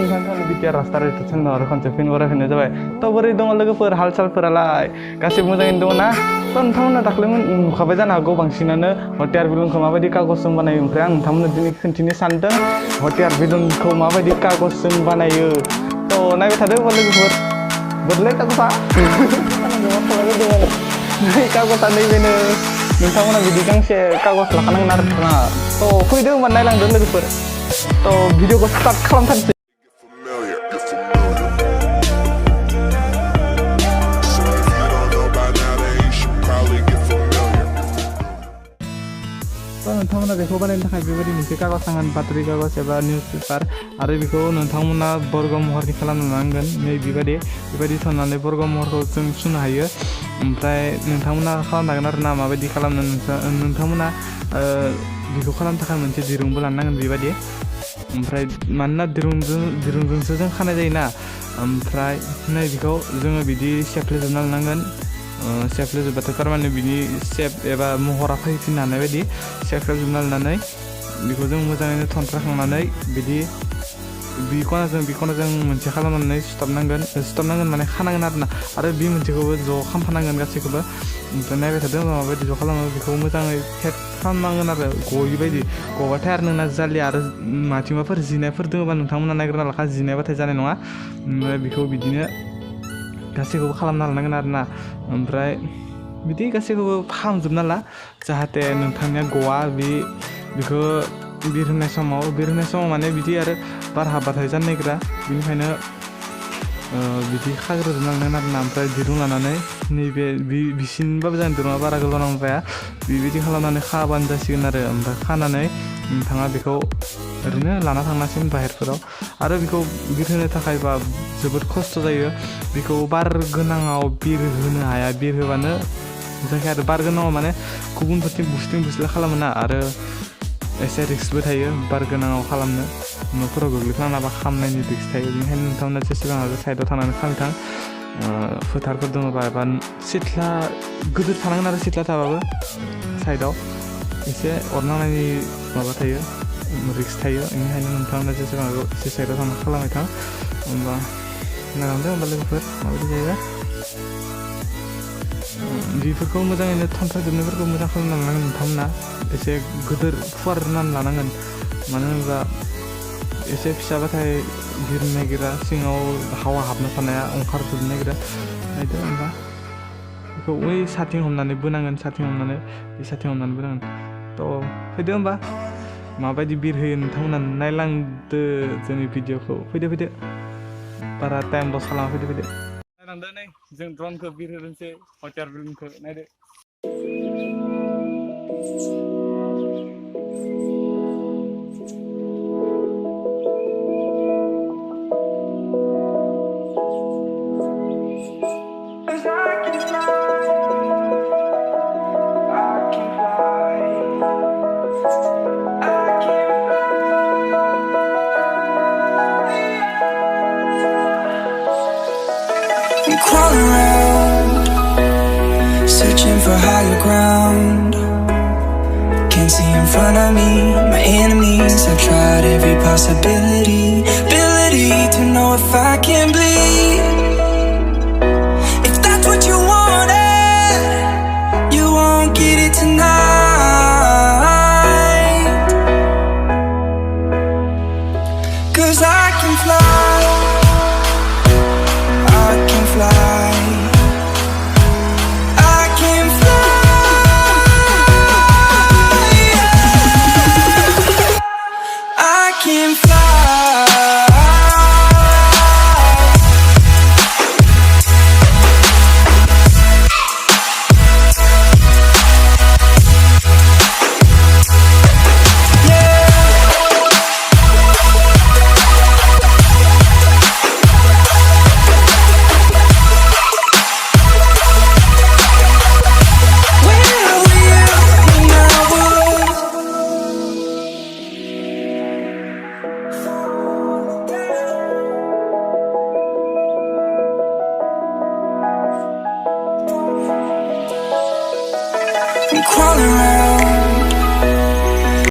नोंथांनि बिटिआर रास्ता radio channel आरो खनसे फिन बरायफिननाय जाबाय थ' बोरै दङ लोगोफोर हाल सालफोरालाय गासिबो मोजाङैनो दङ ना थ' नोंथांमोना दाख्लैमोन नुखाबाय जानो हागौ बांसिनानो हटियार बेलुनखौ माबायदि कागजजों बानायो ओमफ्राय आं नोंथांमोननो दिनै खोन्थिनो सानदों हटियार बेलुनखौ माबायदि कागजजों बानायो थ' नायबाय थादो लोगोफोर बोरलै कागजा कागजा नैबेनो नोंथांमोना बिदि गांसे कागज लाखानांगोन आरो थ' फैदो होनबा नायलांदो लोगोफोर थ' भिडिअखौ स्टार्ट खालामथारसै नोंथांमोना बेखौ बानायनो थाखाय बेबायदि मोनसे कागज नांगोन बातरि कागज एबा निउस पेपार आरो बेखौ नोंथांमोना बर्ग महरनि खालामनो नांगोन नै बेबायदि थननानै बर्ग महरखौ जों सुनो हायो ओमफ्राय नोंथांमोना खालामनो हागोन आरो ना माबायदि खालामनो नोंथांमोना बेखौ खालामनो थाखाय मोनसे दिरुंबो लानांगोन बेबायदि ओमफ्राय मानोना दिरुंजोंसो जों खानाय जायोना ओमफ्राय नै बेखौ जोङो बिदि सेफ्लेजोबना लानांगोन सेफ्लेजोब्बाथाय थारमाने बिनि सेप एबा महरा फैफिननो हानाय बायदि सेफ्लेजोबना लानानै बेखौ जों मोजाङैनो थनथ्राखांनानै बिदि बि खनाजों मोनसे खालामनानै सुथाबनांगोन माने खानांगोन आरो बे मोनसेखौबो ज' खालामफानांगोन गासैखौबो ओमफ्राय नायबाय थादों माबायदि ज' खालामो बेखौ मोजाङै पेक खालामनांगोन आरो गयै बायदि गबाथाय आरो नोंना जालिया आरो माथिंबाफोर जिनायफोर दङबा नोंथांमोना नायग्रोना लाखा जिनायबाथाय जानाय नङा ओमफ्राय बेखौ बिदिनो गासैखौबो खालामना लानांगोन आरो ना ओमफ्राय बिदि गासैखौबो फाहामजोबना ला जाहाथे नोंथांनिया गवा बेखौ बिरहोनाय समाव माने बिदि आरो बार हाबबाथाय जानो नागिरा बेनिखायनो बिदि खाग्रोजोबना लानांगोन आरो ना ओमफ्राय दिरुं लानानै नैबे बिसिनबाबो जानो दिरुङा बारा गोलाव नांद्राया बेबायदि खालामनानै खाबानो जासिगोन आरो ओमफ्राय खानानै नोंथाङा बेखौ ओरैनो लाना थांनांसिगोन बाहेरफोराव आरो बेखौ बिरहोनो थाखाय बा जोबोद खस्थ' जायो बेखौ बार गोनाङाव बिरहोनो हाया बिरहोबानो जायखिया आरो बार गोनाङाव माने गुबुनफोरथिं बुस्लिं खालामोना आरो एसे रिक्सबो थायो बार गोनाङाव खालामनो न'फोराव गोग्लैफ्लाङाबा खामनायनि रिक्स थायो बेनिखायनो नोंथांमोना जेसेबां हागौ साइडआव थानानै खामथां फोथारफोर दङबा एबा सिथ्ला गिदिर थानांगोन आरो सिथ्ला थाबाबो साइडआव एसे अरनांनायनि माबा थायो रिक्स थायो बेनिखायनो नोंथांमोना जेसेबां हागौ एसे साइडआव थानानै खालामबाय थां होमबा नायलांदो होमबा लोगोफोर माबायदि जायो बेफोरखौ मोजाङैनो थनथ्राजोबनायफोरखौ मोजां खालामना लानांगोन नोंथांमोना एसे गिदिर फुवारनानै लानांगोन मानो होनोबा एसे फिसाबाथाय बिरनो नागिरा सिङाव हावा हाबनो थानाया ओंखारजोबनो नागिरा नायदो होमबा बेखौ बै साथिं हमनानै बोनांगोन थ' फैदो होमबा माबायदि बिरहोयो नोंथांमोना नायलांदो जोंनि भिडिअखौ फैदो बारा टाइम लस खालामा फैदो नायलांदो नै जों ड्रनखौ बिरहोनोसै हटियार बेलुनखौ नायदो Crawling around, searching for higher ground. Can't see in front of me, my enemies. I've tried every possibility, ability to know if I can bleed. If that's what you wanted, you won't get it tonight. 'Cause I can fly. I can fly.